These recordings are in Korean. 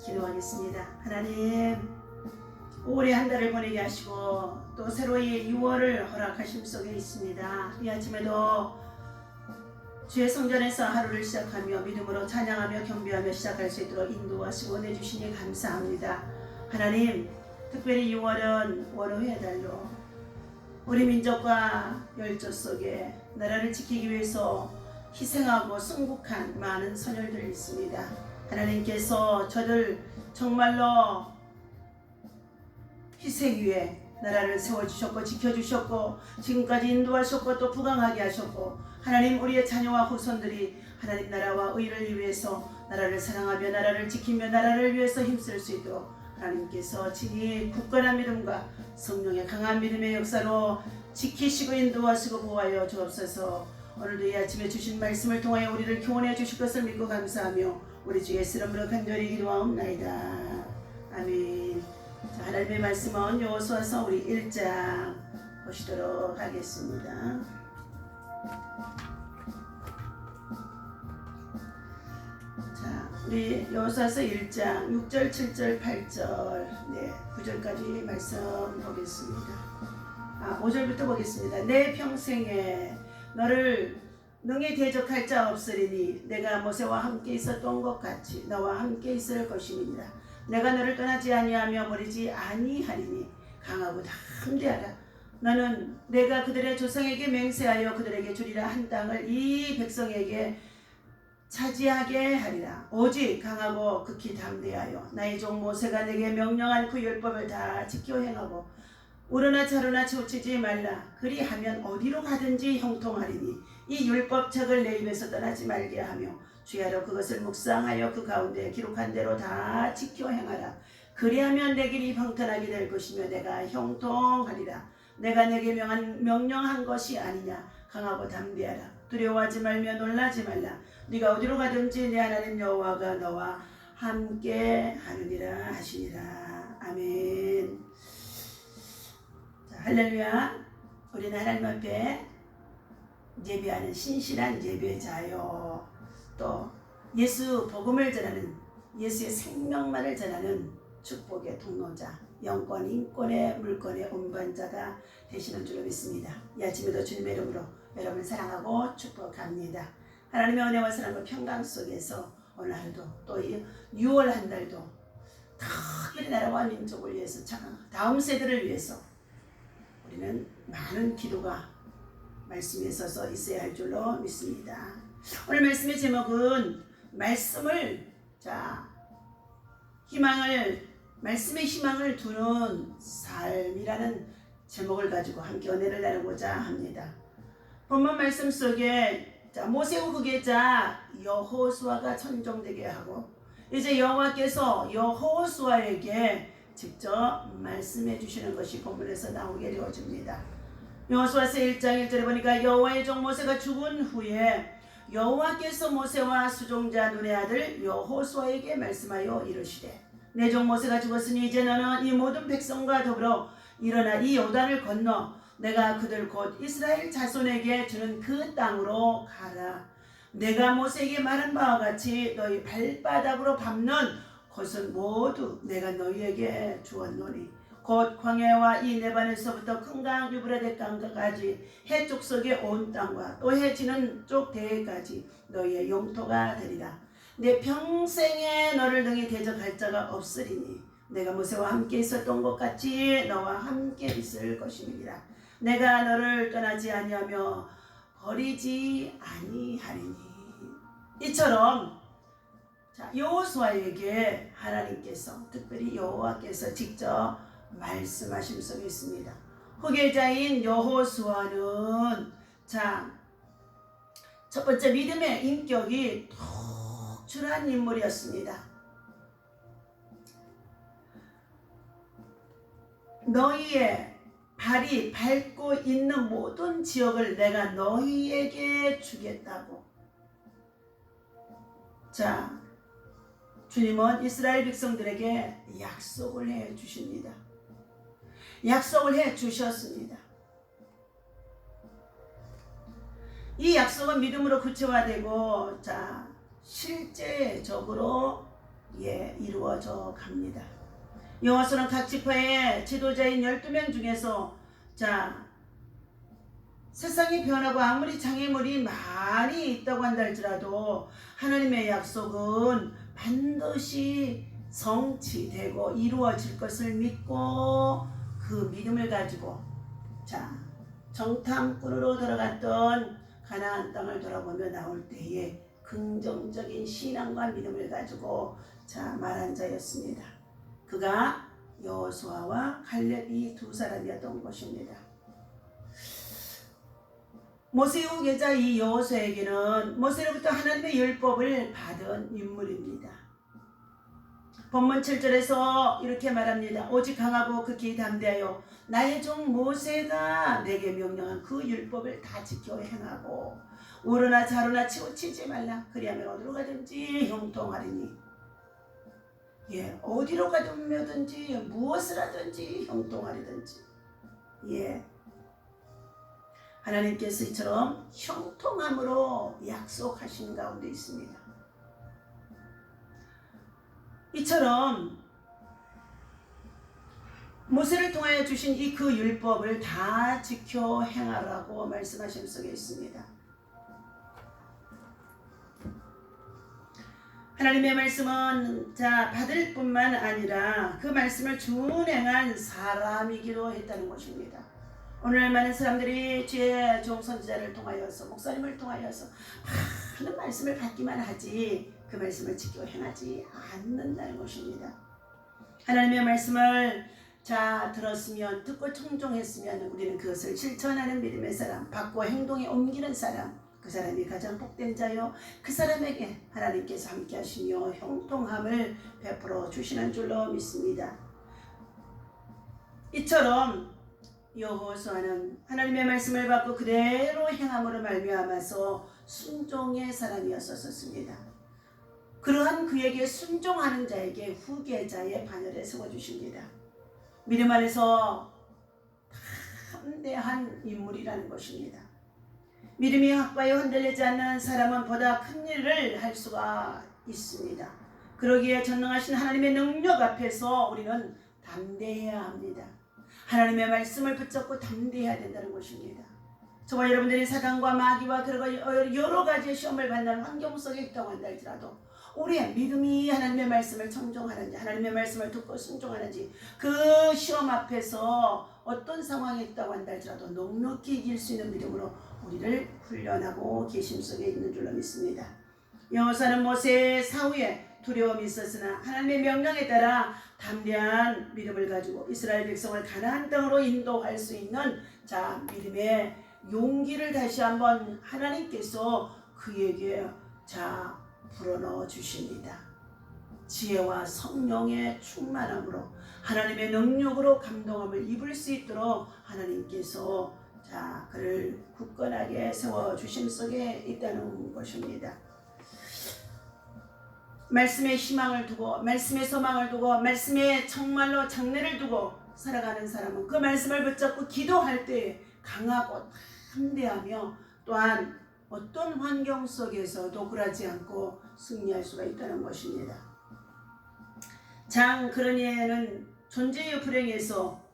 기도하겠습니다. 하나님, 올해 한 달을 보내게 하시고 또 새로이 6월을 허락하심 속에 있습니다. 이 아침에도 주의 성전에서 하루를 시작하며 믿음으로 찬양하며 경배하며 시작할 수 있도록 인도하시고 내주시니 감사합니다. 하나님, 특별히 6월은 월호의 달로 우리 민족과 열조 속에 나라를 지키기 위해서 희생하고 순국한 많은 선열들이 있습니다. 하나님께서 저들 정말로 희생 위에 나라를 세워주셨고 지켜주셨고 지금까지 인도하셨고 또 부강하게 하셨고, 하나님, 우리의 자녀와 후손들이 하나님 나라와 의를 위해서 나라를 사랑하며 나라를 지키며 나라를 위해서 힘쓸 수 있도록 하나님께서 친히 굳건한 믿음과 성령의 강한 믿음의 역사로 지키시고 인도하시고 보호하여 주옵소서. 오늘도 이 아침에 주신 말씀을 통하여 우리를 교훈해 주실 것을 믿고 감사하며 우리 주 예수 이름으로 간절히 기도하옵나이다. 아멘. 자, 하나님의 말씀은 여호수아서 우리 1장 보시도록 하겠습니다. 자, 우리 여호수아서 1장 6절, 7절, 8절, 9절까지 말씀 보겠습니다. 5절부터 보겠습니다. 내 평생에 너를 능히 대적할 자 없으리니 내가 모세와 함께 있었던 것 같이 너와 함께 있을 것임이니라. 내가 너를 떠나지 아니하며 버리지 아니하리니 강하고 담대하라. 너는 내가 그들의 조상에게 맹세하여 그들에게 주리라 한 땅을 이 백성에게 차지하게 하리라. 오직 강하고 극히 담대하여 나의 종 모세가 내게 명령한 그 율법을 다 지켜 행하고 우르나 차르나 치우치지 말라. 그리하면 어디로 가든지 형통하리니 이 율법책을 내 입에서 떠나지 말게 하며 주야로 그것을 묵상하여 그 가운데 기록한 대로 다 지켜 행하라. 그리하면 내 길이 평탄하게 될 것이며 내가 형통하리라. 내가 내게 명령한 것이 아니냐. 강하고 담대하라. 두려워하지 말며 놀라지 말라. 네가 어디로 가든지 내 하나님 여호와가 너와 함께 하느니라 하시니라. 아멘. 자, 할렐루야. 우리는 하나님 앞에 예배하는 신실한 예배자요, 또 예수 복음을 전하는, 예수의 생명만을 전하는 축복의 통로자, 영권, 인권의 물권의 운반자가 되시는 줄로 믿습니다. 이 아침에도 주님의 이름으로 여러분을 사랑하고 축복합니다. 하나님의 은혜와 사랑과 평강 속에서 오늘 하루도 또 6월 한 달도 특별히 나라와 민족을 위해서, 다음 세대를 위해서 우리는 많은 기도가 말씀에 서서 있어야 할 줄로 믿습니다. 오늘 말씀의 제목은 말씀의 희망을 두는 삶이라는 제목을 가지고 함께 은혜를 나누고자 합니다. 본문 말씀 속에 모세 후계자 여호수아가 천종되게 하고 이제 여호와께서 여호수아에게 직접 말씀해 주시는 것이 본문에서 나오게 되어집니다. 여호수아서 1장 1절에 보니까 여호와의 종 모세가 죽은 후에 여호와께서 모세와 수종자 눈의 아들 여호수아에게 말씀하여 이르시되 내 종 모세가 죽었으니 이제 너는 이 모든 백성과 더불어 일어나 이 요단을 건너 내가 그들 곧 이스라엘 자손에게 주는 그 땅으로 가라. 내가 모세에게 말한 바와 같이 너희 발바닥으로 밟는 곳은 모두 내가 너희에게 주었노니 곧 광야와 이 네반에서부터 큰 강 유브라데 강까지 해쪽 속의 온 땅과 또 해 지는 쪽 대해까지 너희의 영토가 되리라. 내 평생에 너를 능히 대적할 자가 없으리니 내가 모세와 함께 있었던 것 같이 너와 함께 있을 것임이니라. 내가 너를 떠나지 아니하며 버리지 아니하리니. 이처럼 여호수아에게 하나님께서, 특별히 여호와께서 직접 말씀하심 속에 있습니다. 후계자인 여호수아는 첫 번째 믿음의 인격이 독출한 인물이었습니다. 너희의 발이 밟고 있는 모든 지역을 내가 너희에게 주겠다고. 주님은 이스라엘 백성들에게 약속을 해 주십니다. 약속을 해 주셨습니다. 이 약속은 믿음으로 구체화되고 실제적으로 이루어져 갑니다. 여호수아는 각 지파의 지도자인 12명 중에서 세상이 변하고 아무리 장애물이 많이 있다고 한다 할지라도 하나님의 약속은 반드시 성취되고 이루어질 것을 믿고 그 믿음을 가지고 정탐꾼으로 들어갔던 가나안 땅을 돌아보며 나올 때에 긍정적인 신앙과 믿음을 가지고 말한 자였습니다. 그가 여호수아와 갈렙이 두 사람이었던 것입니다. 모세의 후계자 이 여호수아에게는 모세로부터 하나님의 율법을 받은 인물입니다. 본문 7절에서 이렇게 말합니다. 오직 강하고 극히 담대하여 나의 종 모세가 내게 명령한 그 율법을 다 지켜 행하고 우르나 좌로나 치우치지 말라. 그리하면 어디로 가든지 형통하리니. 어디로 가든지 무엇을 하든지 형통하리든지. 하나님께서 이처럼 형통함으로 약속하신 가운데 있습니다. 이처럼 모세를 통하여 주신 이 그 율법을 다 지켜 행하라고 말씀하신 속에 있습니다. 하나님의 말씀은 받을 뿐만 아니라 그 말씀을 준행한 사람이기도 했다는 것입니다. 오늘 많은 사람들이 주의 종 선지자를 통하여서 목사님을 통하여서 많은 말씀을 받기만 하지 그 말씀을 지켜 행하지 않는다는 것입니다. 하나님의 말씀을 들었으면 듣고 청종했으면 우리는 그것을 실천하는 믿음의 사람, 받고 행동에 옮기는 사람, 그 사람이 가장 복된 자요 그 사람에게 하나님께서 함께 하시며 형통함을 베풀어 주시는 줄로 믿습니다. 이처럼 여호수아는 하나님의 말씀을 받고 그대로 행함으로 말미암아서 순종의 사람이었었습니다. 그러한 그에게 순종하는 자에게 후계자의 반열에 세워주십니다. 믿음 안에서 담대한 인물이라는 것입니다. 믿음이 확고하여 흔들리지 않는 사람은 보다 큰 일을 할 수가 있습니다. 그러기에 전능하신 하나님의 능력 앞에서 우리는 담대해야 합니다. 하나님의 말씀을 붙잡고 담대해야 된다는 것입니다. 저와 여러분들이 사단과 마귀와 여러 가지의 시험을 받는 환경 속에 있다고 한다 할지라도 우리의 믿음이 하나님의 말씀을 청종하는지 하나님의 말씀을 듣고 순종하는지 그 시험 앞에서 어떤 상황에 있다고 한다 할지라도 넉넉히 이길 수 있는 믿음으로 우리를 훈련하고 계심 속에 있는 줄로 믿습니다. 여호수아는 모세의 사후에 두려움이 있었으나 하나님의 명령에 따라 담대한 믿음을 가지고 이스라엘 백성을 가나안 땅으로 인도할 수 있는 믿음의 용기를 다시 한번 하나님께서 그에게 불어넣어 주십니다. 지혜와 성령의 충만함으로 하나님의 능력으로 감동함을 입을 수 있도록 하나님께서 그를 굳건하게 세워주심 속에 있다는 것입니다. 말씀의 희망을 두고 말씀의 소망을 두고 말씀의 정말로 장래를 두고 살아가는 사람은 그 말씀을 붙잡고 기도할 때 강하고 담대하며 또한 어떤 환경 속에서도 굴하지 않고 승리할 수가 있다는 것입니다. 장 그러니에는 존재의 불행에서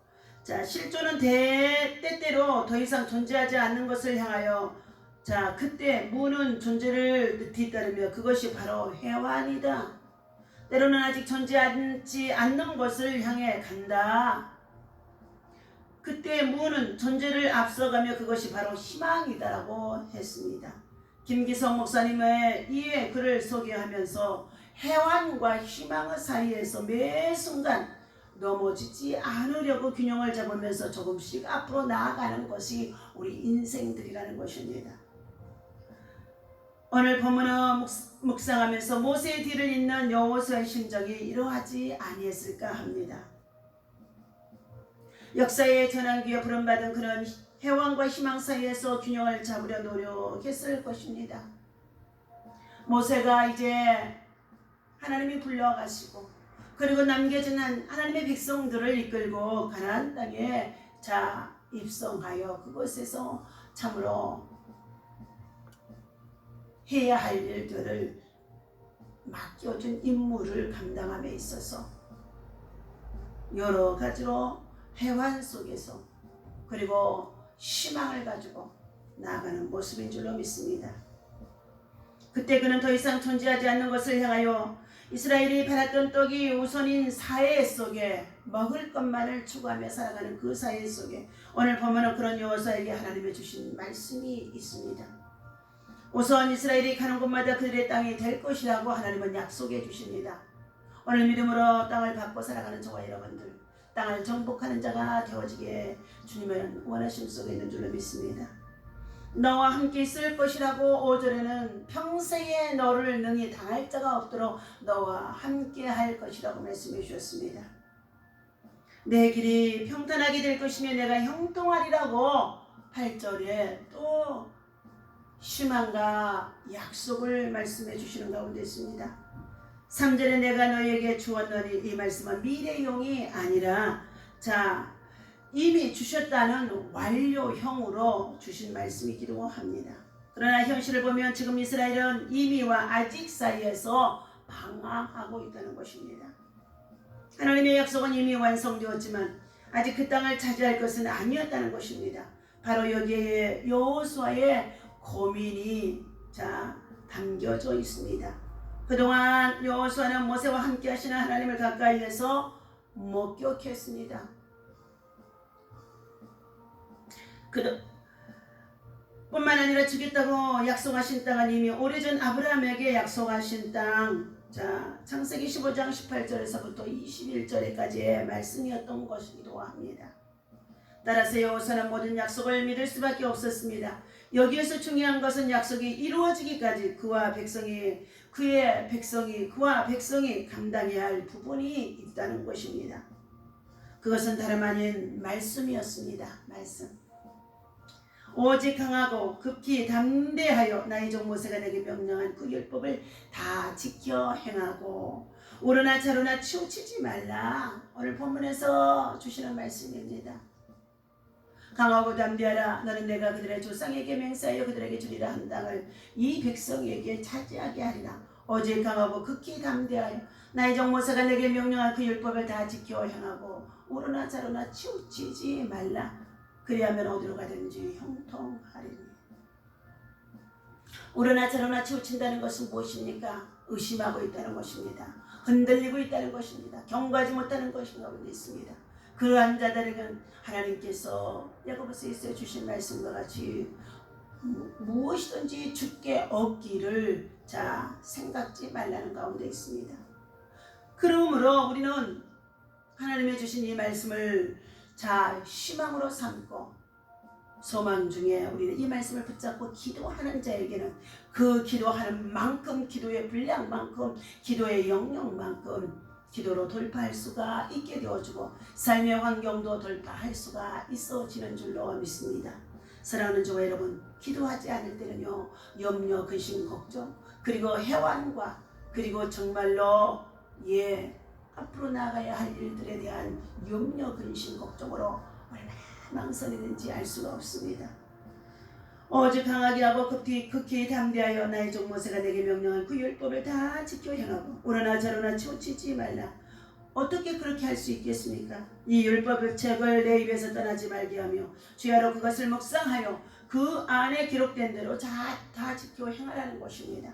실존은 때때로 더 이상 존재하지 않는 것을 향하여 그때 무는 존재를 뒤따르며 그것이 바로 해완이다. 때로는 아직 존재하지 않는 것을 향해 간다. 그때 무는 존재를 앞서가며 그것이 바로 희망이다라고 했습니다. 김기성 목사님의 이에 글을 소개하면서 해완과 희망의 사이에서 매 순간 넘어지지 않으려고 균형을 잡으면서 조금씩 앞으로 나아가는 것이 우리 인생들이라는 것입니다. 오늘 본문을 묵상하면서 모세의 뒤를 잇는 여호수아의 심정이 이러하지 아니했을까 합니다. 역사의 전환기에 부름받은 그런 해왕과 희망 사이에서 균형을 잡으려 노력했을 것입니다. 모세가 이제 하나님이 불러가시고 그리고 남겨진 하나님의 백성들을 이끌고 가나안 땅에 입성하여 그곳에서 참으로 해야 할 일들을 맡겨준 임무를 감당함에 있어서 여러 가지로 해환 속에서 그리고 희망을 가지고 나아가는 모습인 줄로 믿습니다. 그때 그는 더 이상 존재하지 않는 것을 향하여 이스라엘이 팔았던 떡이 우선인 사회 속에 먹을 것만을 추구하며 살아가는 그 사회 속에 오늘 보면은 그런 여호수아에게 하나님이 주신 말씀이 있습니다. 우선 이스라엘이 가는 곳마다 그들의 땅이 될 것이라고 하나님은 약속해 주십니다. 오늘 믿음으로 땅을 받고 살아가는 저와 여러분들, 땅을 정복하는 자가 되어지게 주님은 원하심 속에 있는 줄로 믿습니다. 너와 함께 있을 것이라고 5절에는 평생에 너를 능히 당할 자가 없도록 너와 함께 할 것이라고 말씀해 주셨습니다. 내 길이 평탄하게 될 것이며 내가 형통하리라고 8절에 또 희망과 약속을 말씀해 주시는 가운데 있습니다. 3절에 내가 너에게 주었노니 이 말씀은 미래용이 아니라 이미 주셨다는 완료형으로 주신 말씀이기도 합니다. 그러나 현실을 보면 지금 이스라엘은 이미와 아직 사이에서 방황하고 있다는 것입니다. 하나님의 약속은 이미 완성되었지만 아직 그 땅을 차지할 것은 아니었다는 것입니다. 바로 여기에 여호수아의 고민이 담겨져 있습니다. 그동안 여호수아는 모세와 함께 하시는 하나님을 가까이에서 목격했습니다. 뿐만 아니라 주겠다고 약속하신 땅은 이미 오래전 아브라함에게 약속하신 땅, 창세기 15장 18절에서부터 21절까지의 말씀이었던 것이기도 합니다. 따라서 여호수아는 모든 약속을 믿을 수밖에 없었습니다. 여기에서 중요한 것은 약속이 이루어지기까지 그와 백성이 감당해야 할 부분이 있다는 것입니다. 그것은 다름 아닌 말씀이었습니다. 말씀. 오직 강하고 급히 담대하여 나의 종 모세가 내게 명령한 그 율법을 다 지켜 행하고 오르나 자르나 치우치지 말라. 오늘 본문에서 주시는 말씀입니다. 강하고 담대하라. 너는 내가 그들의 조상에게 맹세하여 그들에게 주리라 한 땅을 이 백성에게 차지하게 하리라. 오직 강하고 극히 담대하여 나의 종 모세가 내게 명령한 그 율법을 다 지켜 행하고 오르나 자르나 치우치지 말라. 그리하면 어디로 가든지 형통하리니. 오르나 자르나 치우친다는 것은 무엇입니까? 의심하고 있다는 것입니다. 흔들리고 있다는 것입니다. 경고하지 못하는 것인가 보니 있습니다. 그러한 자들에게는 하나님께서 야고보서에 주신 말씀과 같이 무엇이든지 주께 얻기를 생각지 말라는 가운데 있습니다. 그러므로 우리는 하나님의 주신 이 말씀을 희망으로 삼고 소망 중에 우리는 이 말씀을 붙잡고 기도하는 자에게는 그 기도하는 만큼 기도의 분량만큼 기도의 영역만큼 기도로 돌파할 수가 있게 되어주고 삶의 환경도 돌파할 수가 있어지는 줄로 믿습니다. 사랑하는 저와 여러분, 기도하지 않을 때는요 염려, 근심, 걱정 그리고 해완과 그리고 정말로 앞으로 나아가야 할 일들에 대한 염려, 근심, 걱정으로 얼마나 망설이는지 알 수가 없습니다. 오직 강하게 하고 극히 담대하여 나의 종 모세가 내게 명령한 그 율법을 다 지켜 행하고 오르나 자르나 치우치지 말라. 어떻게 그렇게 할 수 있겠습니까? 이 율법의 책을 내 입에서 떠나지 말게 하며 주야로 그것을 묵상하여 그 안에 기록된 대로 다 지켜 행하라는 것입니다.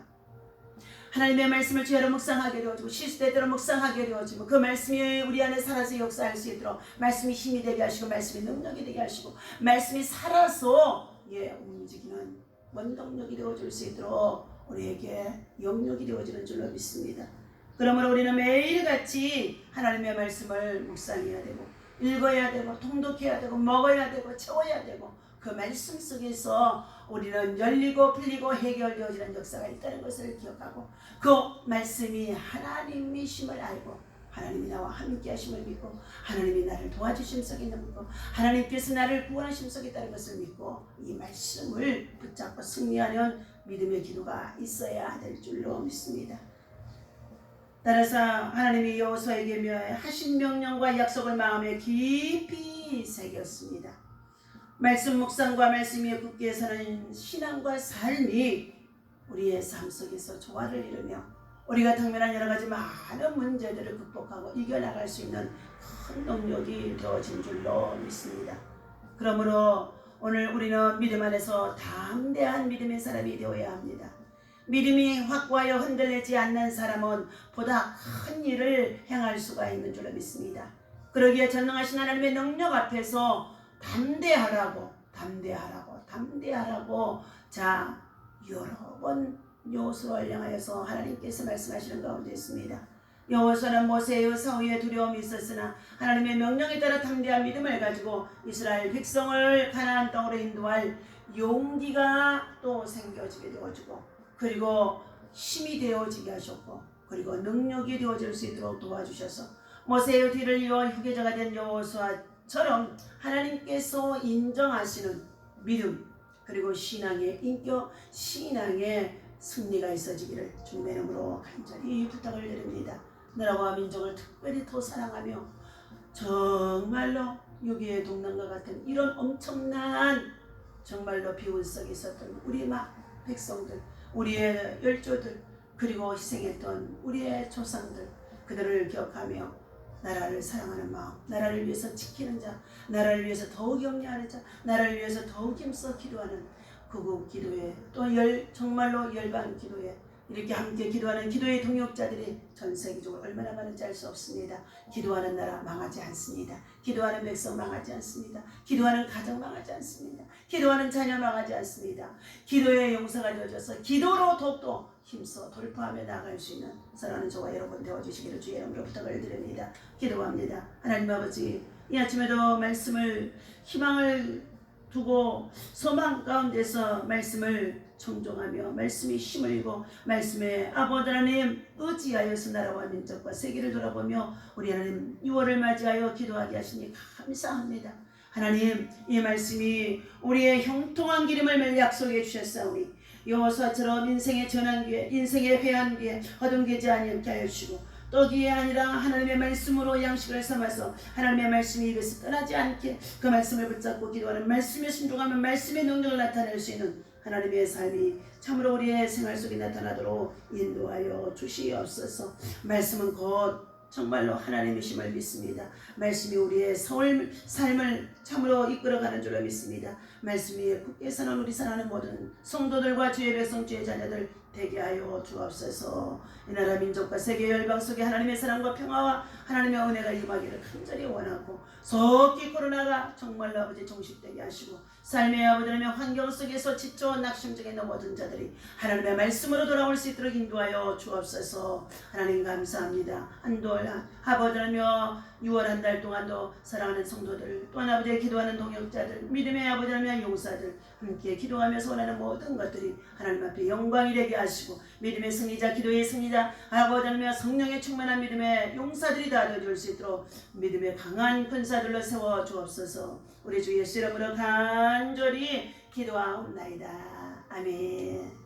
하나님의 말씀을 주야로 묵상하게 되어지고 시스대대로 묵상하게 되어지고 그 말씀이 우리 안에 살아서 역사할 수 있도록 말씀이 힘이 되게 하시고 말씀이 능력이 되게 하시고 말씀이 살아서 움직이는 원동력이 되어줄 수 있도록 우리에게 영역이 되어지는 줄로 믿습니다. 그러므로 우리는 매일같이 하나님의 말씀을 묵상해야 되고 읽어야 되고 통독해야 되고 먹어야 되고 채워야 되고 그 말씀 속에서 우리는 열리고 풀리고 해결되어지는 역사가 있다는 것을 기억하고 그 말씀이 하나님이심을 알고 하나님이 나와 함께 하심을 믿고 하나님이 나를 도와주심 속에 있는 믿고 하나님께서 나를 구원하심 속에 있다는 것을 믿고 이 말씀을 붙잡고 승리하는 믿음의 기도가 있어야 될 줄로 믿습니다. 따라서 하나님이 여호수아에게 하신 명령과 약속을 마음에 깊이 새겼습니다. 말씀 묵상과 말씀에 굳게 서는 신앙과 삶이 우리의 삶 속에서 조화를 이루며 우리가 당면한 여러 가지 많은 문제들을 극복하고 이겨나갈 수 있는 큰 능력이 되어진 줄로 믿습니다. 그러므로 오늘 우리는 믿음 안에서 담대한 믿음의 사람이 되어야 합니다. 믿음이 확고하여 흔들리지 않는 사람은 보다 큰 일을 행할 수가 있는 줄로 믿습니다. 그러기에 전능하신 하나님의 능력 앞에서 담대하라고 자 여러 번 여호수아를 향하여서 하나님께서 말씀하시는 가운데 있습니다. 여호수아는 모세의 사후에 두려움이 있었으나 하나님의 명령에 따라 담대한 믿음을 가지고 이스라엘 백성을 가나안 땅으로 인도할 용기가 또 생겨지게 되어지고 그리고 힘이 되어지게 하셨고 그리고 능력이 되어질 수 있도록 도와주셔서 모세의 뒤를 이어 후계자가 된 여호수아처럼 하나님께서 인정하시는 믿음 그리고 신앙의 인격, 신앙의 승리가 있어지기를 주님의 이름으로 간절히 부탁을 드립니다. 나라와 민족을 특별히 더 사랑하며 정말로 유기의 동남과 같은 이런 엄청난 정말로 비운석이 있었던 우리 막 백성들, 우리의 열조들 그리고 희생했던 우리의 조상들 그들을 기억하며 나라를 사랑하는 마음, 나라를 위해서 지키는 자, 나라를 위해서 더욱 염려하는 자, 나라를 위해서 더욱 힘써 기도하는 구국 기도에 또 정말로 열방 기도에 이렇게 함께 기도하는 기도의 동역자들이 전 세계적으로 얼마나 많은지 알 수 없습니다. 기도하는 나라 망하지 않습니다. 기도하는 백성 망하지 않습니다. 기도하는 가정 망하지 않습니다. 기도하는 자녀 망하지 않습니다. 기도의 용사가 되어져서 기도로 더욱더 힘써 돌파하며 나아갈 수 있는 사랑하는 저와 여러분 되어주시기를 주의 이름으로 부탁을 드립니다. 기도합니다. 하나님 아버지 이 아침에도 말씀을 희망을 두고 소망 가운데서 말씀을 청종하며 말씀이 힘을 이고 말씀에 아버지 하나님 의지하여서 나라와 민족과 세계를 돌아보며 우리 하나님 6월을 맞이하여 기도하게 하시니 감사합니다. 하나님 이 말씀이 우리의 형통한 기름을 약속해 주셨사오니 여호수아처럼 인생의 전환기에 인생의 회한기에 허둥대지 않게 하여 주시고 또 기회 아니라 하나님의 말씀으로 양식을 삼아서 하나님의 말씀이 입에서 떠나지 않게 그 말씀을 붙잡고 기도하는 말씀에 순종하면 말씀의 능력을 나타낼 수 있는 하나님의 삶이 참으로 우리의 생활 속에 나타나도록 인도하여 주시옵소서. 말씀은 곧 정말로 하나님이심을 믿습니다. 말씀이 우리의 삶을 참으로 이끌어가는 줄로 믿습니다. 말씀이 굳게 사는 우리 사랑하는 모든 성도들과 주의 백성 주의 자녀들 되게 하여 주옵소서. 이 나라 민족과 세계 열방 속에 하나님의 사랑과 평화와 하나님의 은혜가 임하기를 간절히 원하고 속히 코로나가 정말로 아버지 종식되게 하시고 삶의 아버지라며 환경 속에서 지쳐 낙심적인 모든 자들이 하나님의 말씀으로 돌아올 수 있도록 인도하여 주옵소서. 하나님 감사합니다. 한돌 아버지라며 6월 한 달 동안도 사랑하는 성도들 또한 아버지의 기도하는 동역자들 믿음의 아버지라며 용사들 함께 기도하면서 원하는 모든 것들이 하나님 앞에 영광이 되게 하시고 믿음의 승리자 기도의 승리자 아버지라며 성령의 충만한 믿음의 용사들이 다 되어줄 수 있도록 믿음의 강한 군사들로 세워 주옵소서. 우리 주 예수 이름으로 간절히 기도하옵나이다. 아멘.